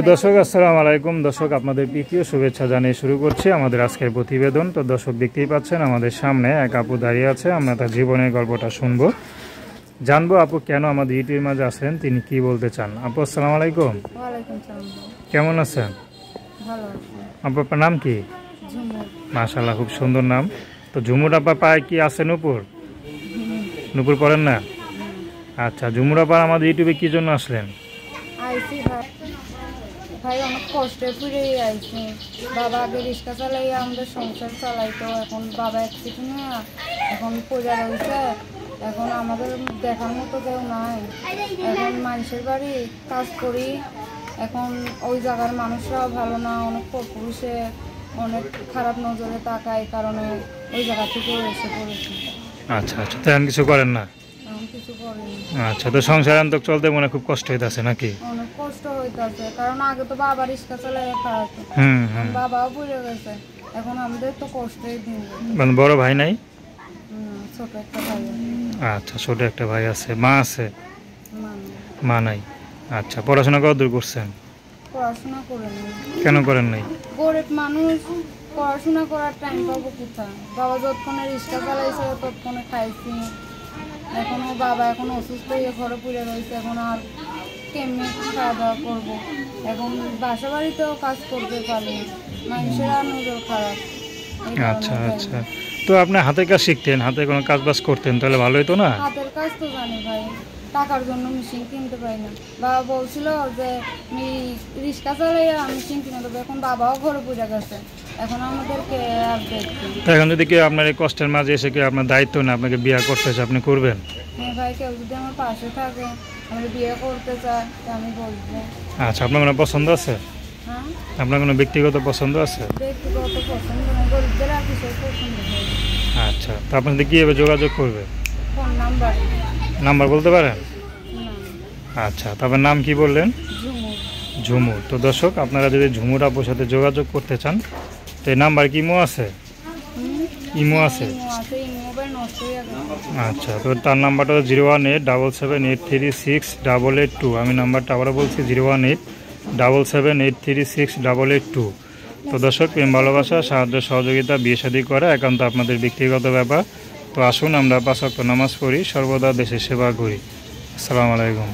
দর্শক আসসালামু আলাইকুম। দর্শক আপনাদের প্রীতীয় শুভেচ্ছা জানিয়ে শুরু করছি আমাদের আজকের প্রতিবেদন। তো দর্শক দেখতেই পাচ্ছেন আমাদের সামনে এক আপু দাঁড়িয়ে আছে। আমরা তার জীবনের গল্পটা শুনবো, জানবো আপু কেন আমাদের ইউটিউবের মাঝে আছেন, তিনি কি বলতে চান। আপু আসসালামু আলাইকুম। ওয়ালাইকুম সালাম। কেমন আছেন? ভালো আছি। আপু আপনার নাম কি? ঝুমুর। মাশাআল্লাহ, খুব সুন্দর নাম। তো ঝুমুর আপা পায়ে কি আছে নূপুর? নূপুর পড়েন না? আচ্ছা, ঝুমুর আপা আমাদের ইউটিউবে কি জন্য আসলেন? আইসি ভাই অনেক কষ্টে ফিরেই আইসি। বাবা আগে রিক্সা চালাই আমাদের সংসার চালাইতো, এখন বাবা অ্যাক্সিডেন্ট হয়ে এখন পূজা রয়েছে। এখন আমাদের দেখার মতো কেউ নাই। এখন মানুষের বাড়ি কাজ করি, এখন ওই জায়গার মানুষরাও ভালো না, অনেক পুরুষে অনেক খারাপ নজরে তাকায়, কারণে ওই জায়গা থেকে এসে পড়েছি। আচ্ছা আচ্ছা, তেমন কিছু করেন না? কিছু করিনি। আচ্ছা, তো সংসার আন্তক চলতে মনে খুব কষ্ট হইতাছে নাকি? অনেক কষ্ট হইতাছে, কারণ আগে তো বাবা রিক্সা চালাই খাওয়াতো, বাবাও পড়ে গেছে, এখন আমাদের তো কষ্টই দিন। মানে বড় ভাই নাই? ছোট একটা ভাই আছে। আচ্ছা, ছোট একটা ভাই আছে। মা আছে? মা নাই। আচ্ছা, পড়াশোনা কতদূর করছেন? পড়াশোনা করে নেই। কেন করেন নাই? গরিব মানুষ, পড়াশোনা করার টাইম পাবো কোথায়? বাবা যতক্ষণে রিক্সা চালাইছে ততক্ষণে খাইছি। এখনো বাবা এখন অসুস্থ হয়ে ঘরে পড়ে রয়েছে, এখন আর কেমনি খাওয়া দাওয়া করবো? এখন বাসা বাড়িতেও কাজ করতে পারি, মানুষের আর নজর খারাপ। আচ্ছা আচ্ছা, তো আপনি হাতের কাজ শিখতেন, হাতে কোনো কাজ বাজ করতেন, তাহলে ভালো হতো না? হাতের কাজ তো জানি ভাই, টাকার জন্য মেশিন কিনতে পারি না। বাবা বলছিল যে আমি রিক্সা চালাই মেশিন কিনে দেবো, এখন বাবাও ঘরে পড়ে গেছে, এখন আমাদেরকে আর দেখছি। এখন যদি কেউ আপনার এই কষ্টের মাঝে এসে কেউ আপনার দায়িত্ব না আপনাকে বিয়ে করতেছে, আপনি করবেন? হ্যাঁ ভাই, কেউ যদি আমার পাশে থাকে, আমি বিয়ে করতে চাই, আমি বলবো। আচ্ছা, আপনার কোনো পছন্দ আছে? হ্যাঁ, আপনার কোনো ব্যক্তিগত পছন্দ আছে? ব্যক্তিগত পছন্দ না, গরিবদের আর কিছু পছন্দ হয়। আচ্ছা, তো আপনাদের কীভাবে যোগাযোগ করবে? ফোন নাম্বার বলতে পারেন? না। আচ্ছা, তারপর নাম কি বললেন? ঝুমুর। ঝুমুর। তো দর্শক আপনারা যদি ঝুমুর আপুর সাথে যোগাযোগ করতে চান, তো এই নাম্বার কি ইমো আছে? ইমো আছে। আচ্ছা, তো তার নাম্বারটা 01877836882। আমি নাম্বারটা আবারও বলছি 01877836882। তো দর্শক, প্রেম ভালোবাসা, সাহায্য সহযোগিতা, বিয়ে শাদী করা একান্ত আপনাদের ব্যক্তিগত ব্যাপার। তো আসুন আমরা 5 ওয়াক্ত নামাজ পড়ি, সর্বদা দেশের সেবা করি। আসসালামু আলাইকুম।